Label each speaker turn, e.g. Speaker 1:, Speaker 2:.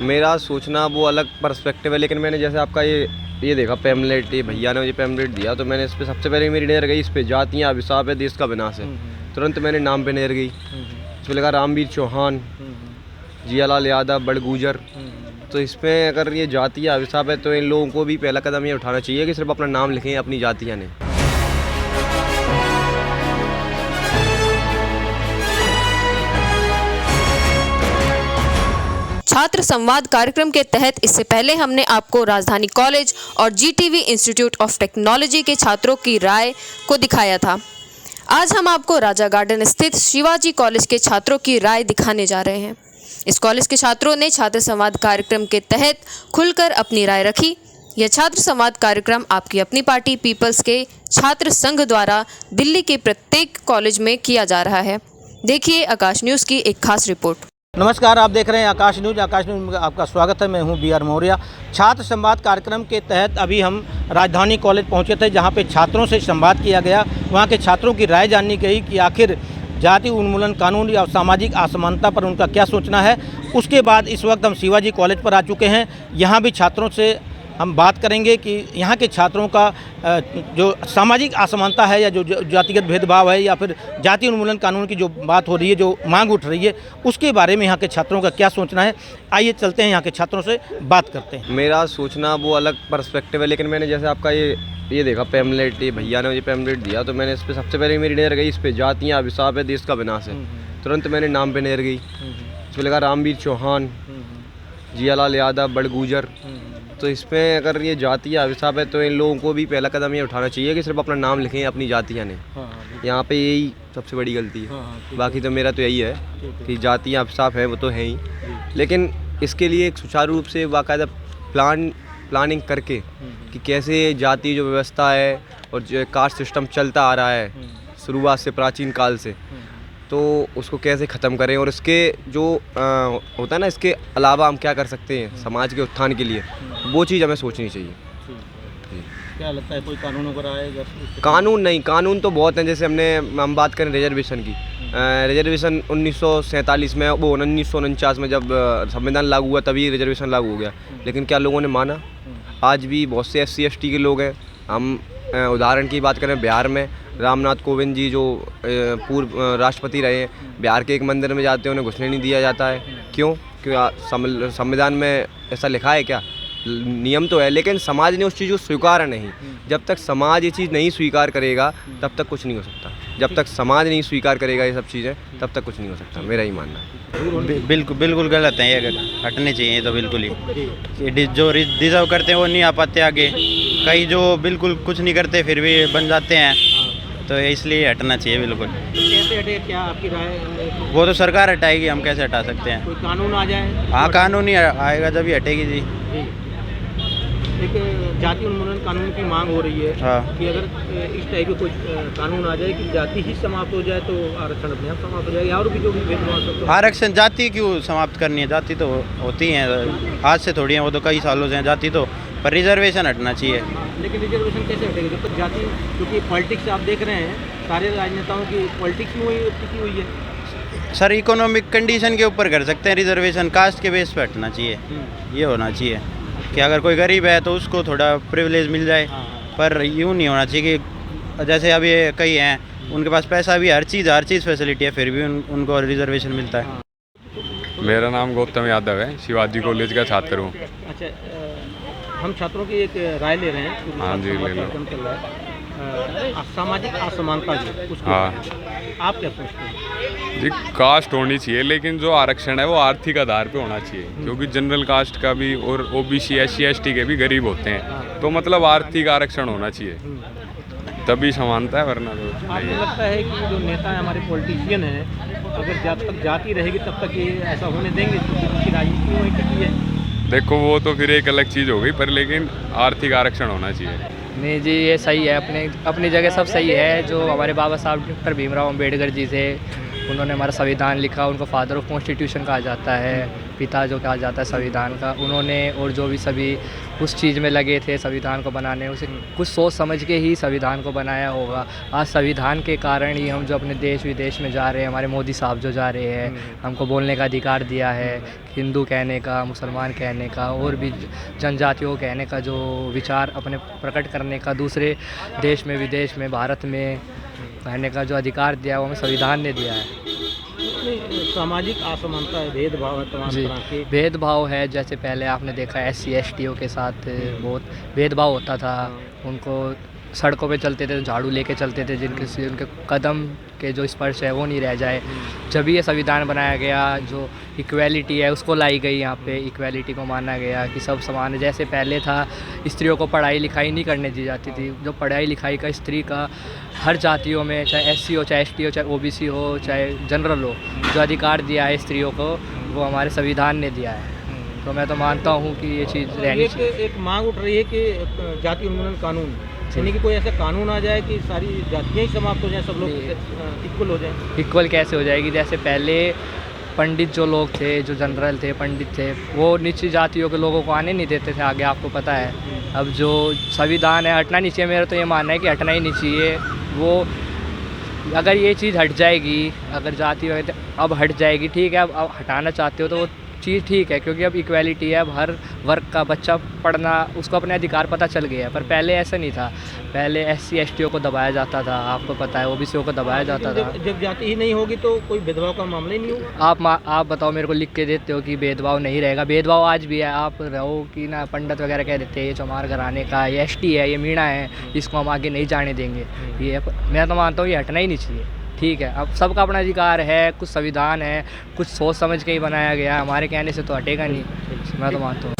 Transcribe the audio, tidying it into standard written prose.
Speaker 1: मेरा सोचना वो अलग पर्सपेक्टिव है, लेकिन मैंने जैसे आपका ये देखा पैम्पलेट, ये भैया ने मुझे पैम्पलेट दिया तो मैंने इस पे सबसे पहले मेरी नज़र गई इस पे जातियाँ अभिशाप है देश का विनाश है। तुरंत मैंने नाम पे नज़र गई, इसमें लिखा रामवीर चौहान, जियालाल यादव, बड़गुजर। तो इसमें अगर ये जातियाँ अभिशाप है तो इन लोगों को भी पहला कदम ये उठाना चाहिए कि सिर्फ अपना नाम लिखें, अपनी जातियाँ नहीं।
Speaker 2: छात्र संवाद कार्यक्रम के तहत इससे पहले हमने आपको राजधानी कॉलेज और जीटीवी इंस्टीट्यूट ऑफ टेक्नोलॉजी के छात्रों की राय को दिखाया था। आज हम आपको राजा गार्डन स्थित शिवाजी कॉलेज के छात्रों की राय दिखाने जा रहे हैं। इस कॉलेज के छात्रों ने छात्र संवाद कार्यक्रम के तहत खुलकर अपनी राय रखी। यह छात्र संवाद कार्यक्रम आपकी अपनी पार्टी पीपल्स के छात्र संघ द्वारा दिल्ली के प्रत्येक कॉलेज में किया जा रहा है। देखिए आकाश न्यूज़ की एक खास रिपोर्ट।
Speaker 3: नमस्कार, आप देख रहे हैं आकाश न्यूज़ में आपका स्वागत है। मैं हूं बी आर मौर्य। छात्र संवाद कार्यक्रम के तहत अभी हम राजधानी कॉलेज पहुंचे थे, जहां पे छात्रों से संवाद किया गया। वहां के छात्रों की राय जाननी गई कि आखिर जाति उन्मूलन कानून या सामाजिक असमानता पर उनका क्या सोचना है। उसके बाद इस वक्त हम शिवाजी कॉलेज पर आ चुके हैं। यहाँ भी छात्रों से हम बात करेंगे कि यहाँ के छात्रों का जो सामाजिक असमानता है या जो जातिगत भेदभाव है या फिर जाति उन्मूलन कानून की जो बात हो रही है, जो मांग उठ रही है, उसके बारे में यहाँ के छात्रों का क्या सोचना है। आइए चलते हैं यहाँ के छात्रों से बात करते हैं।
Speaker 1: मेरा सोचना वो अलग पर्सपेक्टिव है, लेकिन मैंने जैसे आपका ये देखा पैम्पलेट, ये भैया ने मुझे पैम्पलेट दिया तो मैंने इस पे सबसे पहले मेरी नज़र गई इस पे जातियाँ अभिशाप है देश का विनाश है। तुरंत मैंने नाम पे नज़र गई, इसमें लिखा रामवीर चौहान, जियालाल यादव, बड़गुजर। तो इसमें अगर ये जातियाँ अभिशाप है तो इन लोगों को भी पहला कदम ये उठाना चाहिए कि सिर्फ अपना नाम लिखें, अपनी जातियाँ नहीं। यहाँ पे यही सबसे बड़ी गलती है। बाकी तो मेरा तो यही है कि जातियाँ अभिशाप है वो तो है ही, लेकिन इसके लिए एक सुचारू रूप से बाकायदा प्लानिंग करके कि कैसे जाति जो व्यवस्था है और जो कास्ट सिस्टम चलता आ रहा है शुरुआत से प्राचीन काल से, तो उसको कैसे ख़त्म करें और इसके जो होता है ना, इसके अलावा हम क्या कर सकते हैं समाज के उत्थान के लिए, वो चीज़ हमें सोचनी चाहिए।
Speaker 3: क्या लगता है कोई कानून वगैरह आएगा?
Speaker 1: कानून नहीं, कानून तो बहुत हैं। जैसे हम बात करें रिजर्वेशन की, रिजर्वेशन 1947 में, वो 1949 में जब संविधान लागू हुआ तभी रिजर्वेशन लागू हो गया, लेकिन क्या लोगों ने माना? आज भी बहुत से SC ST के लोग हैं। हम उदाहरण की बात करें, बिहार में रामनाथ कोविंद जी जो पूर्व राष्ट्रपति रहे हैं, बिहार के एक मंदिर में जाते हैं उन्हें घुसने नहीं दिया जाता है। क्यों? संविधान में ऐसा लिखा है क्या? नियम तो है, लेकिन समाज ने उस चीज़ को स्वीकारा नहीं। जब तक समाज ये चीज़ नहीं स्वीकार करेगा तब तक कुछ नहीं हो सकता। जब तक समाज नहीं स्वीकार करेगा ये सब चीज़ें तब तक कुछ नहीं हो सकता, मेरा ही मानना है।
Speaker 4: बिल्कुल गलत है, ये हटने चाहिए तो बिल्कुल ही। जो डिजर्व करते हैं वो नहीं आ पाते आगे, कई जो बिल्कुल कुछ नहीं करते फिर भी बन जाते हैं, तो इसलिए हटना चाहिए बिल्कुल।
Speaker 3: कैसे हटे, क्या आपकी राय?
Speaker 4: वो तो सरकार हटाएगी, हम कैसे हटा सकते हैं?
Speaker 3: कोई कानून आ जाए?
Speaker 4: हाँ, कानून ही आएगा जब ही हटेगी जी।
Speaker 3: एक जाति उन्मूलन कानून की मांग हो रही है।
Speaker 4: हाँ।
Speaker 3: कि अगर इस टाइप के कोई कानून आ जाए कि जाति ही समाप्त हो जाए तो आरक्षण अपने आप समाप्त हो जाएगा, और भी जो भी भेदभाव सब।
Speaker 4: आरक्षण जाति क्यों समाप्त करनी है? जाति तो होती हैं, आज से थोड़ी है, वो तो कई सालों से हैं जाति तो, पर रिजर्वेशन हटना चाहिए।
Speaker 3: लेकिन रिजर्वेशन कैसे हटेगी जब तक जाति, क्योंकि पॉलिटिक्स आप देख रहे हैं, सारे राजनेताओं की पॉलिटिक्स में वही टिकी हुई है।
Speaker 4: सर, इकोनॉमिक कंडीशन के ऊपर कर सकते हैं रिजर्वेशन, कास्ट के बेस पे हटना चाहिए। ये होना चाहिए कि अगर कोई गरीब है तो उसको थोड़ा प्रिविलेज मिल जाए, पर यूँ नहीं होना चाहिए कि जैसे अभी कई हैं उनके पास पैसा भी, हर चीज़ फैसिलिटी है, फिर भी उनको रिजर्वेशन मिलता है।
Speaker 5: मेरा नाम गौतम यादव है, शिवाजी कॉलेज का छात्र हूँ।
Speaker 3: अच्छा, हम छात्रों की एक राय ले रहे हैं।
Speaker 5: हाँ जी, ले लो।
Speaker 3: चल रहा है सामाजिक असमानता जो उसको, आप क्या सोचते हैं?
Speaker 5: जी, कास्ट होनी चाहिए, लेकिन जो आरक्षण है वो आर्थिक आधार पे होना चाहिए, क्योंकि जनरल कास्ट का भी और OBC SC ST के भी गरीब होते हैं, तो मतलब आर्थिक आरक्षण होना चाहिए, तभी समानता है, वरना तो
Speaker 3: आपको लगता है कि जो नेता है हमारे पॉलिटिशियन हैं, अगर जब तक जाति रहेगी तब तक ये ऐसा होने देंगे? तो उनकी राजनीति वही टिकी है।
Speaker 5: देखो वो तो फिर एक अलग चीज़ हो गई, पर लेकिन आर्थिक आरक्षण होना चाहिए।
Speaker 6: नहीं जी, ये सही है, अपनी जगह सब सही है। जो हमारे बाबा साहब डॉक्टर भीमराव अम्बेडकर जी थे, उन्होंने हमारा संविधान लिखा, उनको फादर ऑफ कॉन्स्टिट्यूशन कहा जाता है। पिता जो कहा जाता है संविधान का, उन्होंने और जो भी सभी उस चीज़ में लगे थे संविधान को बनाने, उसे कुछ सोच समझ के ही संविधान को बनाया होगा। आज संविधान के कारण ही हम जो अपने देश विदेश में जा रहे हैं, हमारे मोदी साहब जो जा रहे हैं, हमको बोलने का अधिकार दिया है, हिंदू कहने का, मुसलमान कहने का और भी जनजातियों कहने का, जो विचार अपने प्रकट करने का, दूसरे देश में विदेश में भारत में कहने का जो अधिकार दिया है वो हमें संविधान ने दिया है।
Speaker 3: सामाजिक असमानता है, भेदभाव है तमाम
Speaker 6: जी,
Speaker 3: तरह के।
Speaker 6: भेदभाव है। जैसे पहले आपने देखा SC STO के साथ बहुत भेदभाव होता था, उनको सड़कों पे चलते थे झाड़ू लेके चलते थे, जिनके से उनके कदम के जो स्पर्श है वो नहीं रह जाए। जब ये संविधान बनाया गया, जो इक्वेलिटी है उसको लाई गई, यहाँ पे इक्वेलिटी को माना गया कि सब समान है। जैसे पहले था स्त्रियों को पढ़ाई लिखाई नहीं करने दी जाती थी, जो पढ़ाई लिखाई का स्त्री का हर जातियों में, चाहे SC हो, चाहे ST हो, चाहे OBC हो, चाहे जनरल हो, जो अधिकार दिया है स्त्रियों को वो हमारे संविधान ने दिया है। तो मैं तो मानता हूँ कि ये चीज़ रहनी चाहिए।
Speaker 3: एक मांग उठ रही है कि जाति उन्मूलन कानून, यानी कि कोई ऐसा कानून आ जाए कि सारी जातियाँ ही समाप्त हो जाएं, सब लोग इक्वल हो जाएं।
Speaker 6: इक्वल कैसे हो जाएगी? जैसे पहले पंडित जो लोग थे, जो जनरल थे, पंडित थे, वो नीची जातियों के लोगों को आने नहीं देते थे आगे, आपको पता है। अब जो संविधान है हटना नहीं चाहिए, मेरा तो ये मानना है कि हटना ही नहीं चाहिए। वो अगर ये चीज़ हट जाएगी, अगर जाति वगैरह अब हट जाएगी, ठीक है। अब हटाना चाहते हो तो वो चीज़ ठीक है, क्योंकि अब इक्वेलिटी है, अब हर वर्ग का बच्चा पढ़ना, उसको अपने अधिकार पता चल गया है। पर पहले ऐसा नहीं था, पहले SC STO को दबाया जाता था, आपको पता है, OBC को दबाया जाता था।
Speaker 3: जब जाति ही नहीं होगी तो कोई भेदभाव का मामला ही नहीं होगा।
Speaker 6: आप बताओ, मेरे को लिख के देते हो कि भेदभाव नहीं रहेगा। भेदभाव आज भी है। आप रहो कि ना, पंडित वगैरह कह देते हैं ये चमार घराने का, ये ST है, ये मीणा है, इसको हम आगे नहीं जाने देंगे। ये मैं तो मानता हूँ ये हटना ही नहीं चाहिए। ठीक है, अब सबका अपना अधिकार है, कुछ संविधान है, कुछ सोच समझ के ही बनाया गया, हमारे कहने से तो हटेगा नहीं, मैं तो मानता हूँ।